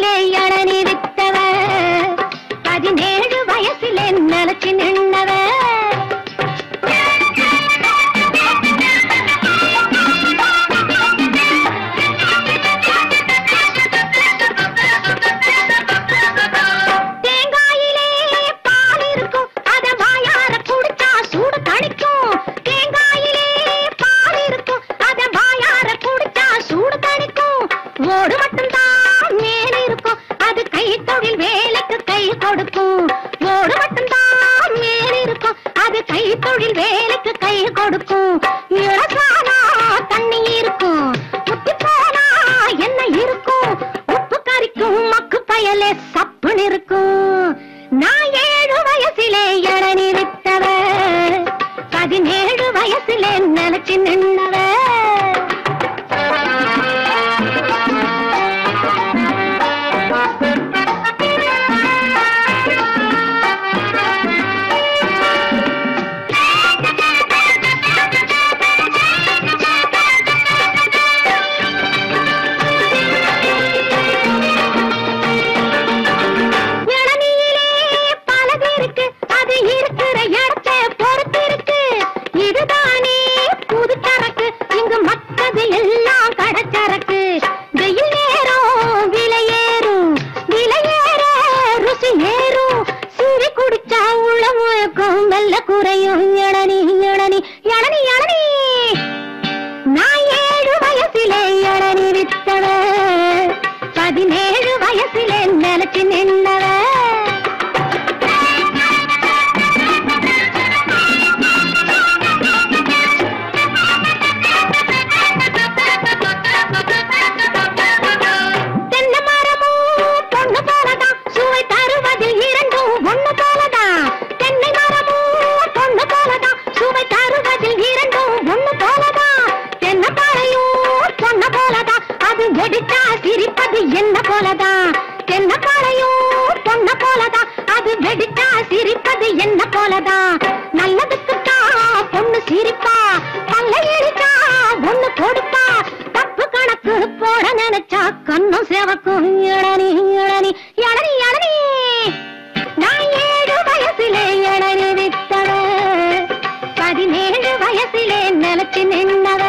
வயசிலே இளநீ வித்தவ 17 வயசிலே நினைச்சு நின்னவ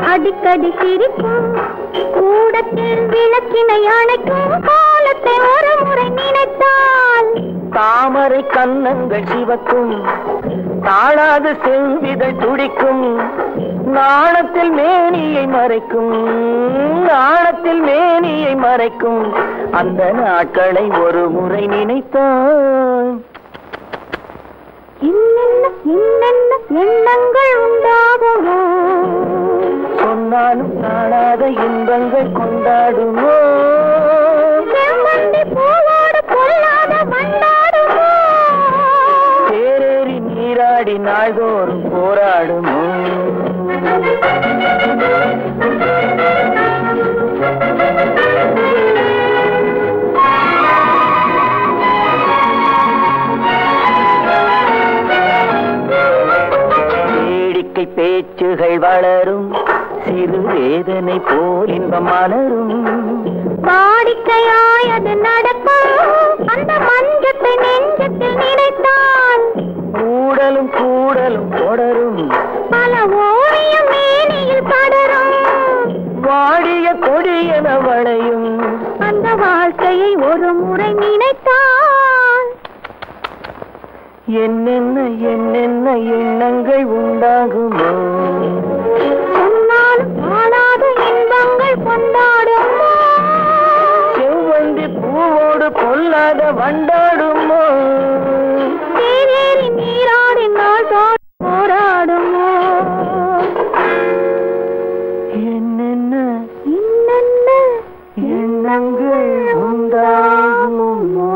அடிக்கடி சிரிக்கும் கூடத்தில் விளக்கினை அணைக்கும் காலத்தை ஒரு முறை நினைத்தால் தாமரை கன்னங்கள் சிவக்கும் தாழாது செவ்விதழ் துடிக்கும் நாணத்தில் மேனியை மறைக்கும் அந்த நாட்களை ஒரு முறை நினைத்தான் என்னென்ன எண்ணங்கள் உண்டாகுமோ சொன்னாலும் காணாத இன்பங்கள் கொண்டாடுமோ பூவோடு பொல்லாத மண்டாடுமோ தேரேறி நீராடி நாள்தோறும் போராடுமோ இன்பம் மலரும். வாடிக்கையாய் அது நடக்கும் அந்த மஞ்சத்தை நெஞ்சத்தில் நினைத்தான் கூடலும் கூடலும் தொடரும் பல ஓவியம் மேனியில் படரும் வாடிய கொடியன வளையும் அந்த வாழ்க்கையை ஒரு முறை நினைத்தான் என்னென்ன என்னென்ன எண்ணங்கள் உண்டாகுமோ சொன்னாலும் காணாத இன்பங்கள் கொண்டாடுமோ செவ்வந்தி பூவோடு பொல்லாத வண்டாடுமோ தேவேறி நீராடி நாள் போராடுமோ என்னென்ன என்னென்ன எண்ணங்கள் உண்டாகுமோ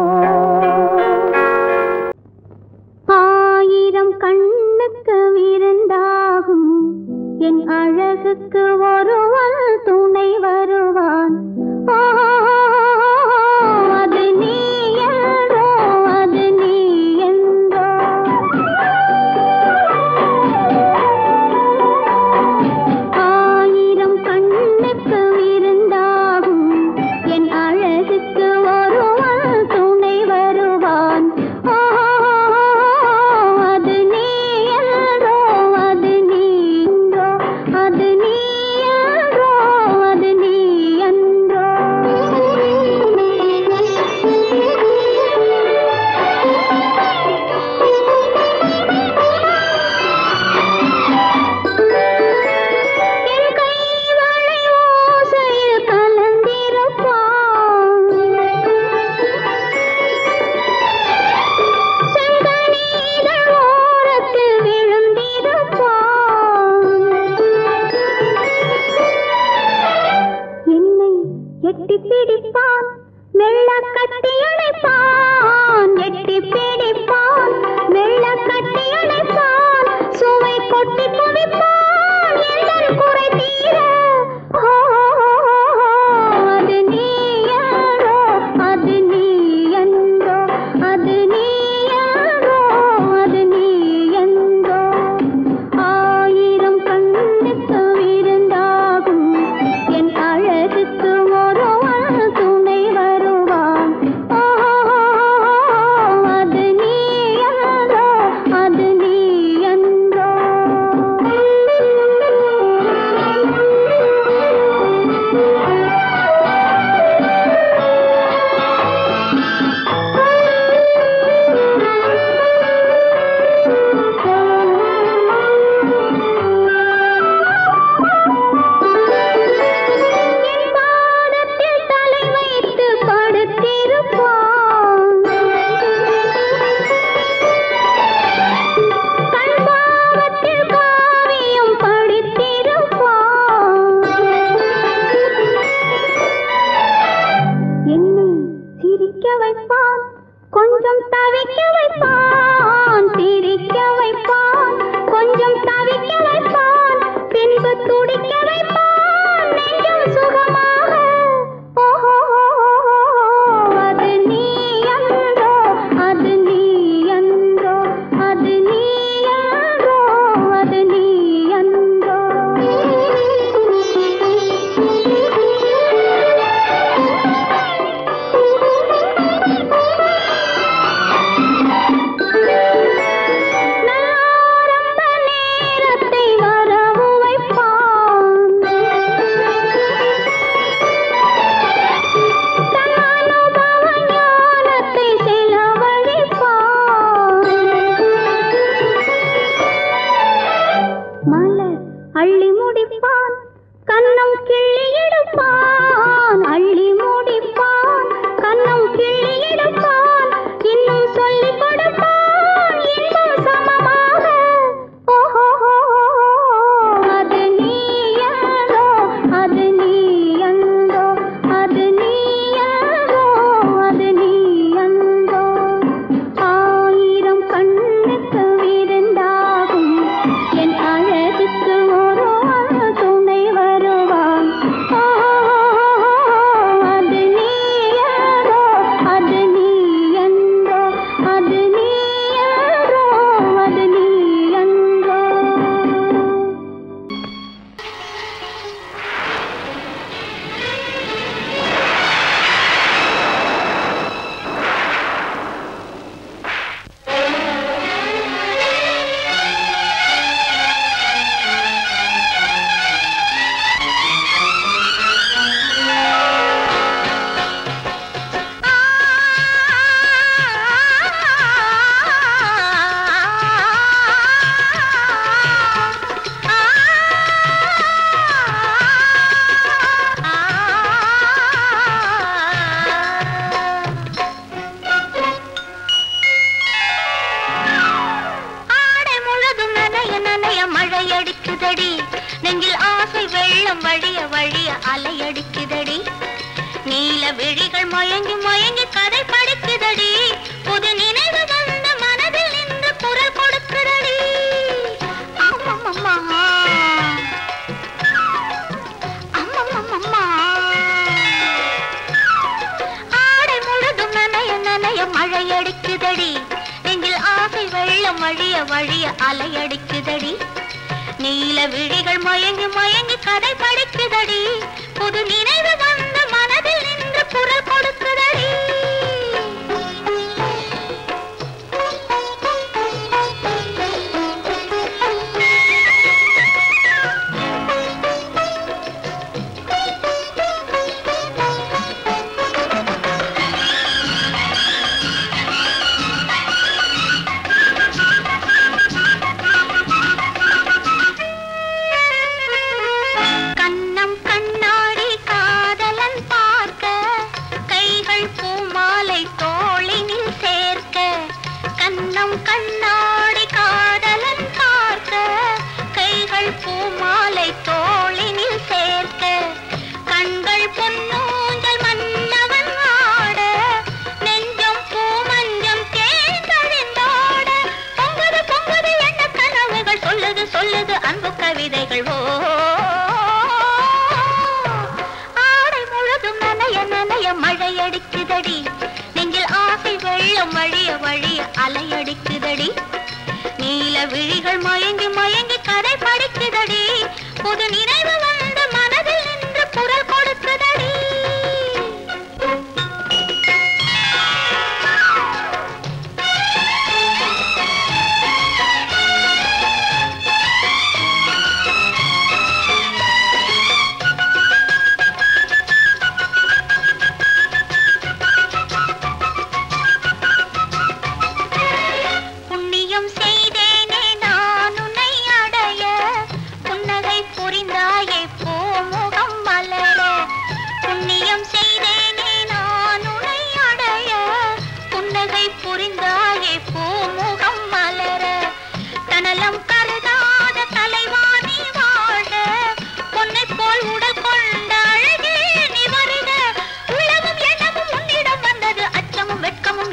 ஆயிரம் கண்ணுக்கு விருந்தாகும் என் அழகுக்கு ஒருவன் துணை வருவான் அது நீ என்றோ அது நீ என்றோ ஆயிரம் கண்ணுக்கு விருந்தாகும் என் அழகுக்கு ஒருவன் துணை வருவான் அது நீ என்றோ அது நீ என்றோ அது நீ என்றோ அது நீ என்றோ என் கைவளை ஓசையில் கலந்திருப்பான் செங்கனீகள் ஓரத்தில் விழுந்திருப்பான் என்னை எட்டி பிடிப்பான் மெல்ல கட்டி அணைப்பான் எட்டி பிடிப்பான் மெல்ல கட்டி அணைப்பான் சுவை கொட்டி குவிப்பான் எந்தன் குறை தீர அது நீ என்றோ அது நீ என்றோ அது நீ என்றோ அது நீ என்றோ ஆயிரம் கண்ணுக்கு விருந்தாகும் என் அழகுக்கு ஒருவன் துணை வருவான் அது நீ என்றோ அது நீ என்றோ என் பாதத்தில் தலை வைத்து படுத்திருப்பான் கண் பாவத்தில் காவியம் படித்திருப்பான் என்னை சிரிக்க வைப்பான் கொஞ்சம் தவிக்க வைப்பான் சிரிக்க வைப்பான் கொஞ்சம் தவிக்க வைப்பான் பின்பு துடிக்க வைப்பான் நெஞ்சம் சுகமாக அது நீ என்றோ அது நீ என்றோ அது நீ என்றோ அது நீ என்றோ நாரம்ப நேரத்தை வர வெள்ளம் வழிய வழிய அலையடிக்குதடி நீல விழிகள் மயங்கி மயங்கி கதை படிக்குதடி புது நினைவு வந்த மனதில் நின்று குரல் கொடுக்குதடி அம்மம்மா அம்மம்மா ஆடை முழுதும் நனைய நனைய மழையடிக்குதடி நெஞ்சில் ஆசை வெள்ளம் வழிய வழிய அலையடிக்குதடி நீல விழிகள் மயங்கி மயங்கி கதை படிக்குதடி புது நினைவு வந்த மனதில் நின்று குரல் கொடுக்குதடி கண்ணாடி காதலன் பார்க்க கைகள் பூமாலை தோளினில் சேர்க்க கண்கள் பொன்னூஞ்சல் மன்னவன் ஆட நெஞ்சம் பூமஞ்சம் தேர்ந்தழிந்தாட பொங்குது பொங்குது எண்ண கனவுகள் சொல்லுது சொல்லுது அன்பு கவிதைகள் ஆடை முழுதும் நனைய நனைய மழையடிக்குதடி நெஞ்சில் ஆசை வெள்ளம் வழிய வழிய அலையடிக்குதடி நீல விழிகள் மயங்கி மயங்கி கதை படிக்குதடி புது நினைவு வந்த மனதில் நின்று குரல் கொடுக்குதடி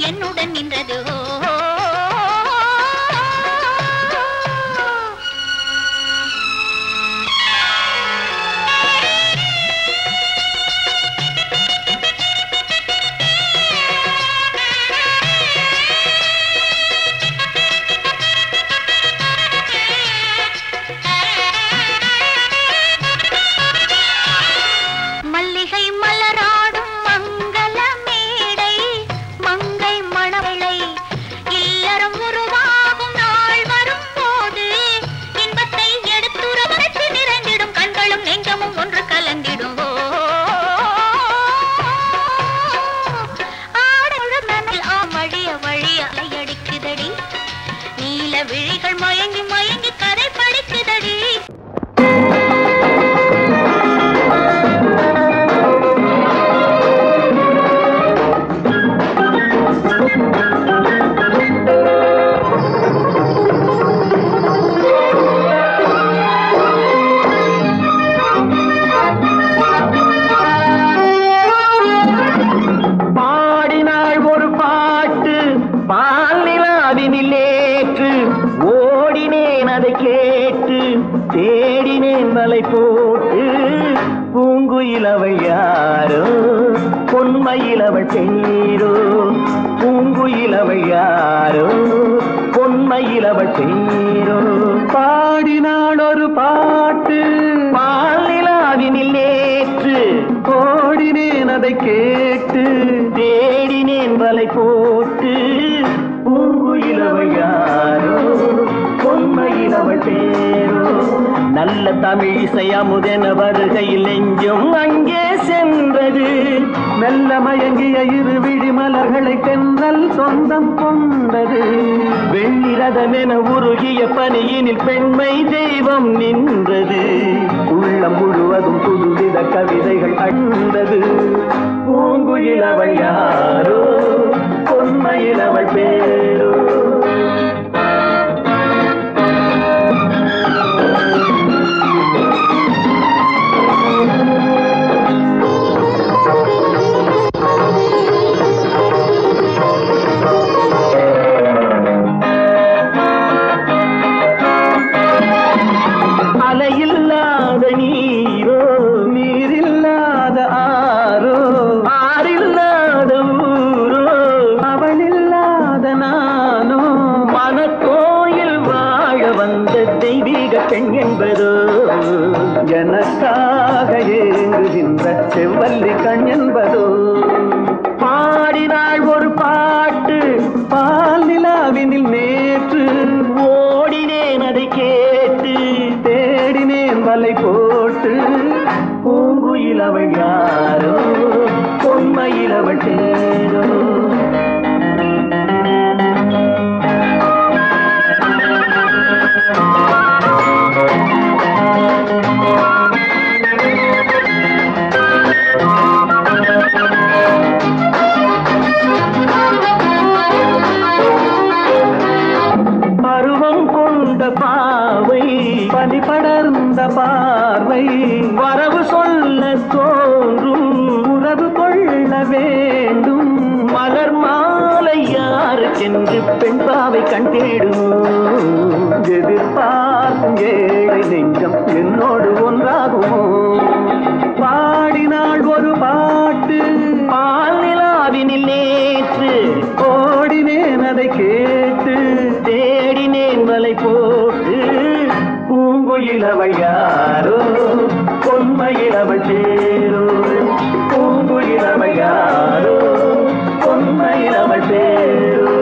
என்னுடன் நின்றது மல்லிகை மலராடும் மங்கள மேடை மங்கை மணவளை இல்லறம் உருவாகும் நாள் வரும் போது இன்பத்தை எடுத்துறவரைத்து நிறைந்திடும் கண்களும் நெஞ்சமும் ஒன்று கலந்திடும் வழிய வழிய அலையடிக்குதடி நீல விழிகள் மயங்கி மயங்கி கதை படிக்குதடி தேடினேன் வலை போட்டு பூங்குயிலவள் யாரோ பொன்மையிலவள் பேரோ பூங்குயிலவள் யாரோ பொன்மையிலவள் பேரோ பாடினாள் ஒரு பாட்டு பாலிலாவினில் நேற்று ஓடினேன் அதை கேட்டு தேடினேன் வலை போட்டு பூங்குயிலவள் யாரோ பொன்மையிலவள் பேரோ நல்ல தமிழ் இசை அமுதென வருகையில் நெஞ்சும் அங்கே சென்றது மெல்ல மயங்கிய இரு விழி மலர்களை தென்றல் சொந்தம் கொண்டது வெள்ளிரதமென உருகிய பனியினில் பெண்மை தெய்வம் நின்றது உள்ளம் முழுவதும் புதுவித கவிதைகள் அண்டது பூங்குயிலவள் யாரோ பொன்மையிலவள் பேரோ பெண் என்பதோ எனக்காக ஏங்குகின்ற செவ்வல்லி கண் என்பதோ பாடினாள் ஒரு பாட்டு பால் நிலாவினில் நேற்று ஓடினேன் அதை கேட்டு தேடினேன் வலை போட்டு பூங்குயில் அவள் யாரோ பொன்மையில் அவள் தேரோ பாவை பனி படர்ந்த பார்வை வரவு சொல்ல தோன்றும் உறவு கொள்ள வேண்டும் மலர் மாலை யாருக்கென்று பெண் பாவை கண் தேடும் எதிர்பார்க்கும் ஏழை நெஞ்சம் என்னோடு ஒன்றாகுமோ பாடினாள் ஒரு பாட்டு பால் நிலாவினில் நேற்று ஓடினேன் அதை கேட்டு தேடினேன் மலை போட்டு பூங்குயில் அவள் யாரோ பொன்மையில் அவள் சேரோ பூங்குயில் அவள் யாரோ பொன்மையில் அவள் சேரோ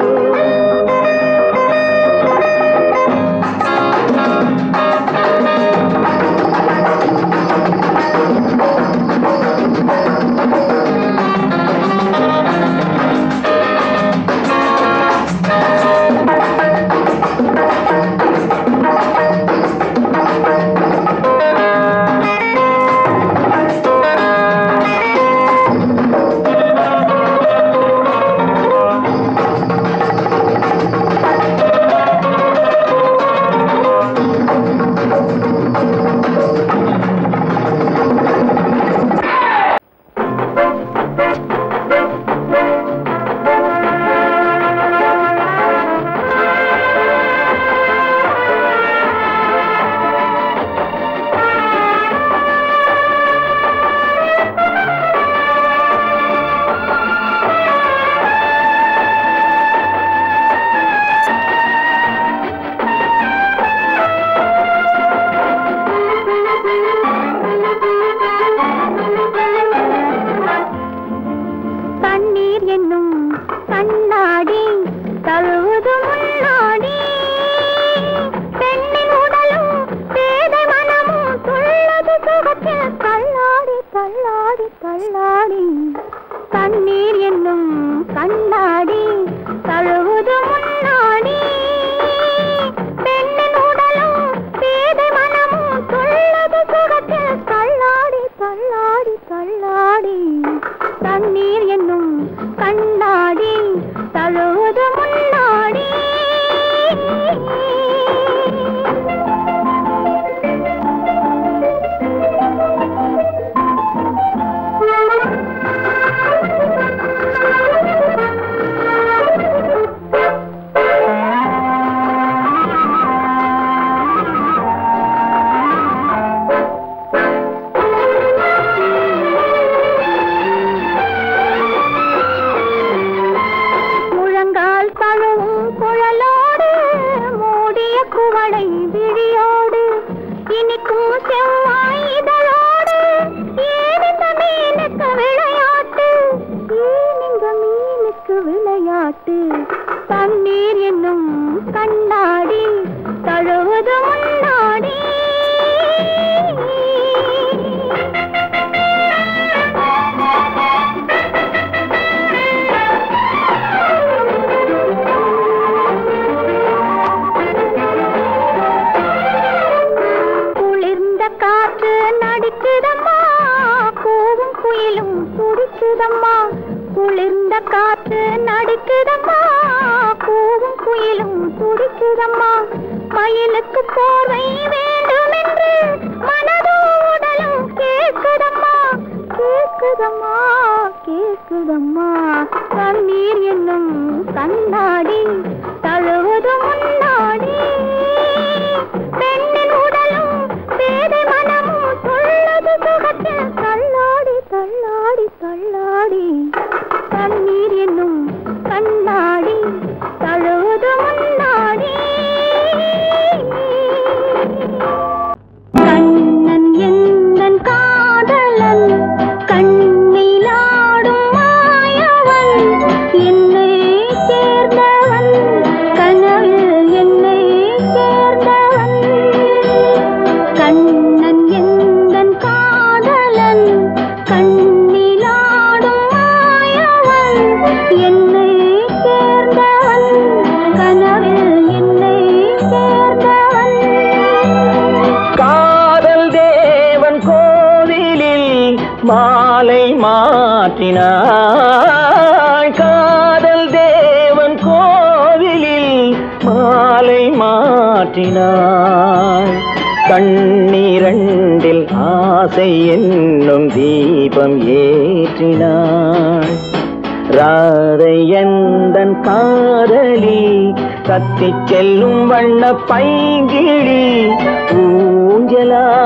என்னை சேர்ந்தவன் கனவில் என்னை சேர்ந்தவன் காதல் தேவன் கோவிலில் மாலை மாற்றினாய் காதல் தேவன் கோவிலில் மாலை மாற்றினாய் கண்ணிரண்டில் ஆசை என்னும் தீபம் ஏற்றினாய் ராதை எந்தன் காதலி கத்திச் செல்லும் வண்ண பைங்கிழி ஊஞ்சலாடினாள்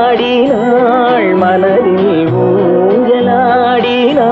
மனதில் ஊஞ்சலாடினாள்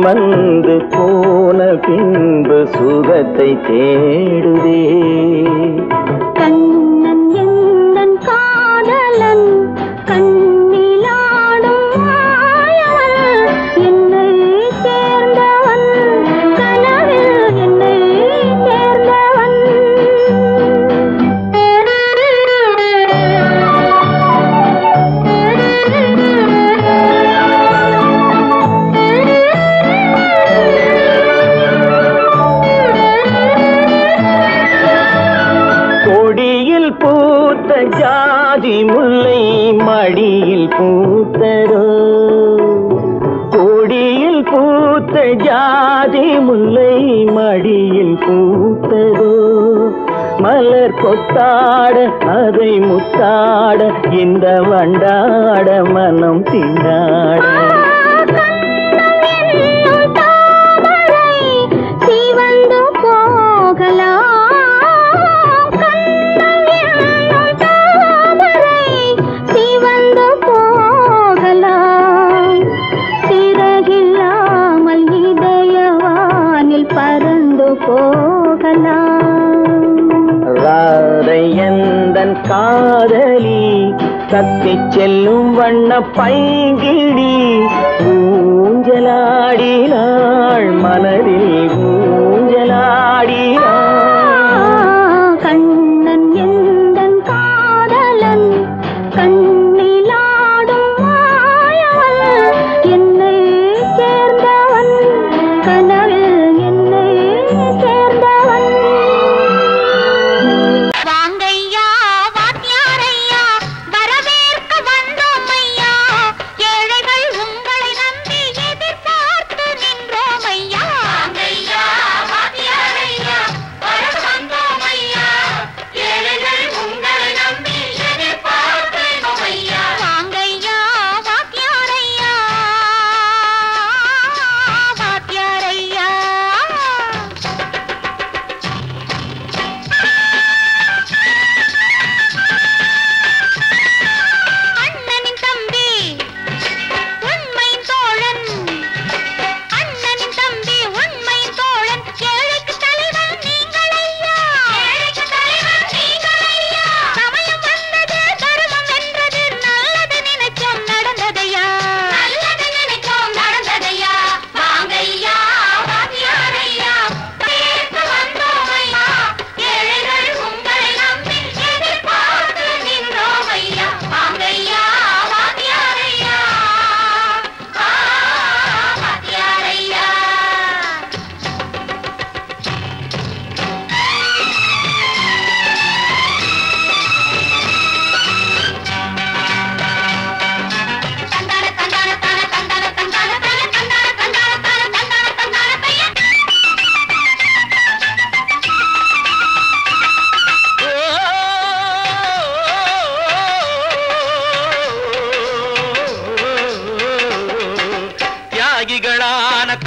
வந்து போன பின்பு சுகத்தை தேடுதே கண்ணன் எந்தன் காதலன் கண்ணிலாடும் மாயவன் என்னை சேர்ந்தவன் கனவில் என்னை சேர்ந்தவன் கொடியில் பூத்த ஜாதி முல்லை மடியில் பூத்தரோ கொடியில் பூத்த ஜாதி முல்லை மடியில் பூத்தரோ மலர் கொத்தாட அதை முத்தாட இந்த வண்டாட மனம் திண்டாட சிவந்து போகலாம் பறந்து போகலாம் ராதை எந்தன் காதலி கத்திச் செல்லும் வண்ண பைங்கிழி ஊஞ்சலாடினாள் மனதில் ஊஞ்சலாடினாள் கண்ணன் எந்தன் காதலன் கண்ணிலாடும் மாயவன் என்னை சேர்ந்தவன் கனவில் என்னை சேர்ந்தவன் வாங்கையா வாத்தியாரையா வரவேற்க வந்தோம் ஐயா ஏழைகள் உங்களை நம்பி எதிர்பார்த்து நின்றோம் ஐயா வாங்கையா வாத்தியாரையா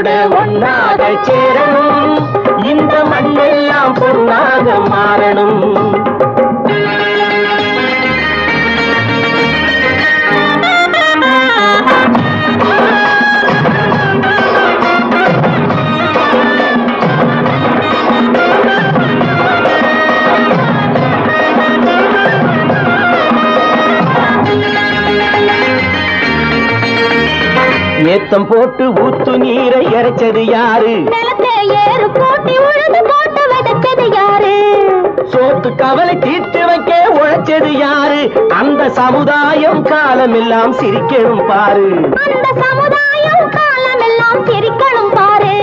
மண்ணோடு ஒன்னாக சேரணும், இந்த மண்ணெல்லாம் பொன்னாக மாறணும். ஏத்தம் போட்டு ஊத்து நீரை இறைச்சது யாரு? நிலத்தை ஏறு போட்டி உழுது போட்டு விதைச்சது யாரு? சோத்து கவலை தீர்த்து வைக்க உழைச்சது யாரு? அந்த சமுதாயம் காலமெல்லாம் சிரிக்கணும் பாரு. அந்த சமுதாயம் காலமெல்லாம் சிரிக்கணும் பாரு.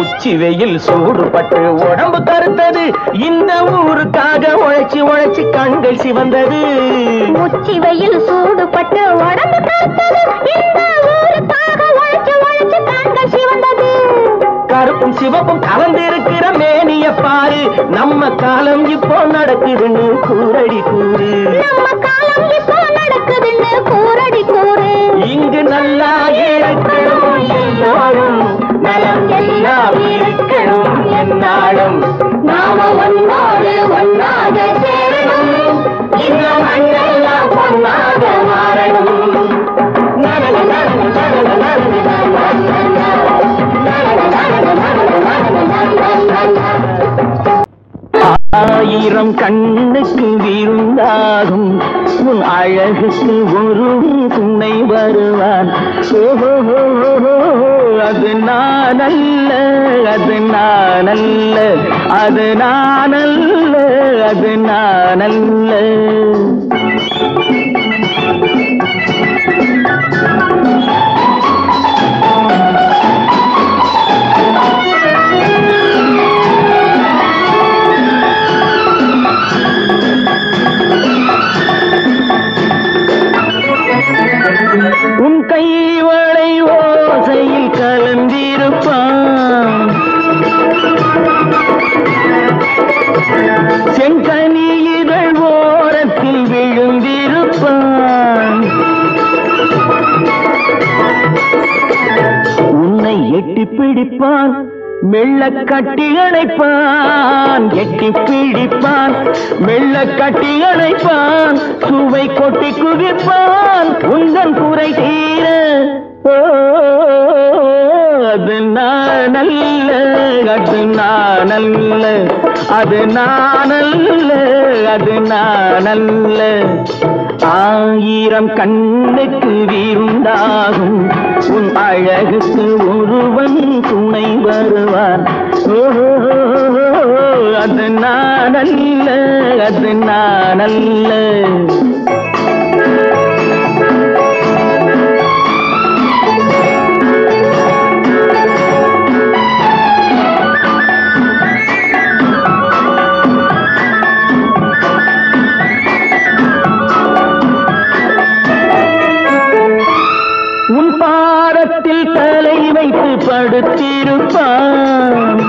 உச்சி வெயில் சூடுபட்டு உடம்பு கருத்தது, இந்த ஊருக்காக உழைச்சி உழைச்சி கண்கள் சிவந்தது. உச்சி வெயில் சூடுபட்டு உடம்பு கருத்தது, இந்த ஊருக்காக உழைச்சி உழைச்சி கண்கள் சிவந்தது. கருப்பும் சிவப்பும் கலந்திருக்கிற மேனிய பாரு, நம்ம காலம் இப்போ நடக்குதுன்னு கூரடி கூறு. நம்ம காலம் இப்போ நடக்குதுன்னு கூரடி கூறு. இங்கு நல்லா இருக்கணும் எல்லாரும், நலம் எல்லாம் இருக்கணும் என்னாலும். நாம ஒன்னோடு ஒன்னாக சேரணும், இந்த மண்ணெல்லாம் பொன்னாக மாறணும். ஆயிரம் கண்ணுக்கு விருந்தாகும் உன் அழகுக்கு ஒரு துணை வருவான். அது நானல்ல, அது நானல்ல, அது நானல்ல, அது நானல்ல. உன் கைவளை ஓசையில் கலந்திருப்பான், செங்கனி இதழ் ஓரத்தில் விழுந்திருப்பான். உன்னை எட்டி பிடிப்பான், மெல்ல கட்டி அணைப்பான். எட்டி பிடிப்பான், மெல்ல கட்டி அணைப்பான். சுவை கொட்டி குவிப்பான், உந்தன் குறை தீர. அது நானல்ல, அது நானல்ல, அது நானல்ல, அது நானல்ல. ஆயிரம் கண்ணுக்கு விருந்தாகும் உன் அழகுக்கு ஒருவன் துணை வருவான். அது நானல்ல, அது நானல்ல. உன் பாதத்தில் தலை வைத்து படுத்திருப்பான்,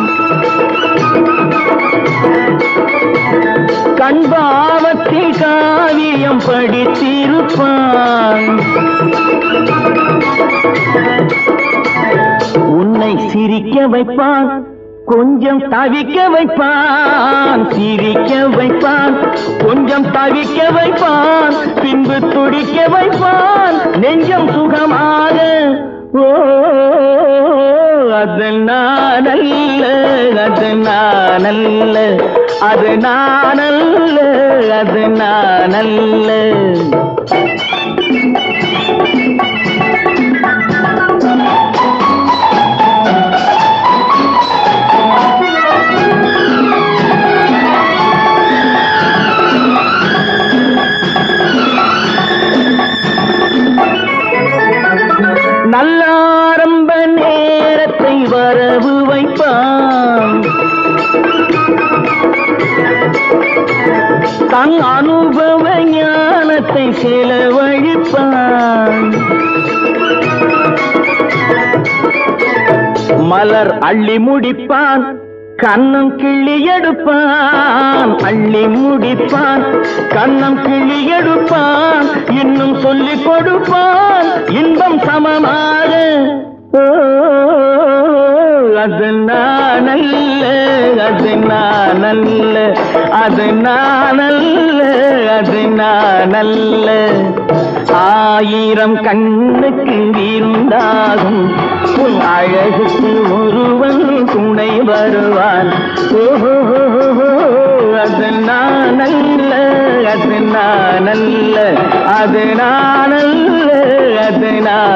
கண்பாவத்தில் காவியம் படித்திருப்பான். உன்னை சிரிக்க வைப்பான், கொஞ்சம் தவிக்க வைப்பான். சிரிக்க வைப்பான், கொஞ்சம் தவிக்க வைப்பான். பின்பு துடிக்க வைப்பான், நெஞ்சம் சுகமாக. ஓ அது நானல்ல, அது நானல்ல, அது நானல்ல, அது நானல்ல. முடிப்பான் தன் அனுபவ ஞானத்தை செலவழிப்பான் மலர் அள்ளி முடிப்பான் கண்ணம் கிள்ளி எடுப்பான் அள்ளி முடிப்பான் கண்ணம் கிள்ளி எடுப்பான் இன்னும் சொல்லிக் கொடுப்பான் இன்பம் சமமாக அது நானல்ல அது நானல்ல அது நானல்ல அது நானல்ல ஆயிரம் கண்ணுக்கு இருந்தாகும் உன் அழகுக்கு ஒருவன் துணை வருவான் அது நானல்ல அது நானல்ல அது நானல்ல அது நான்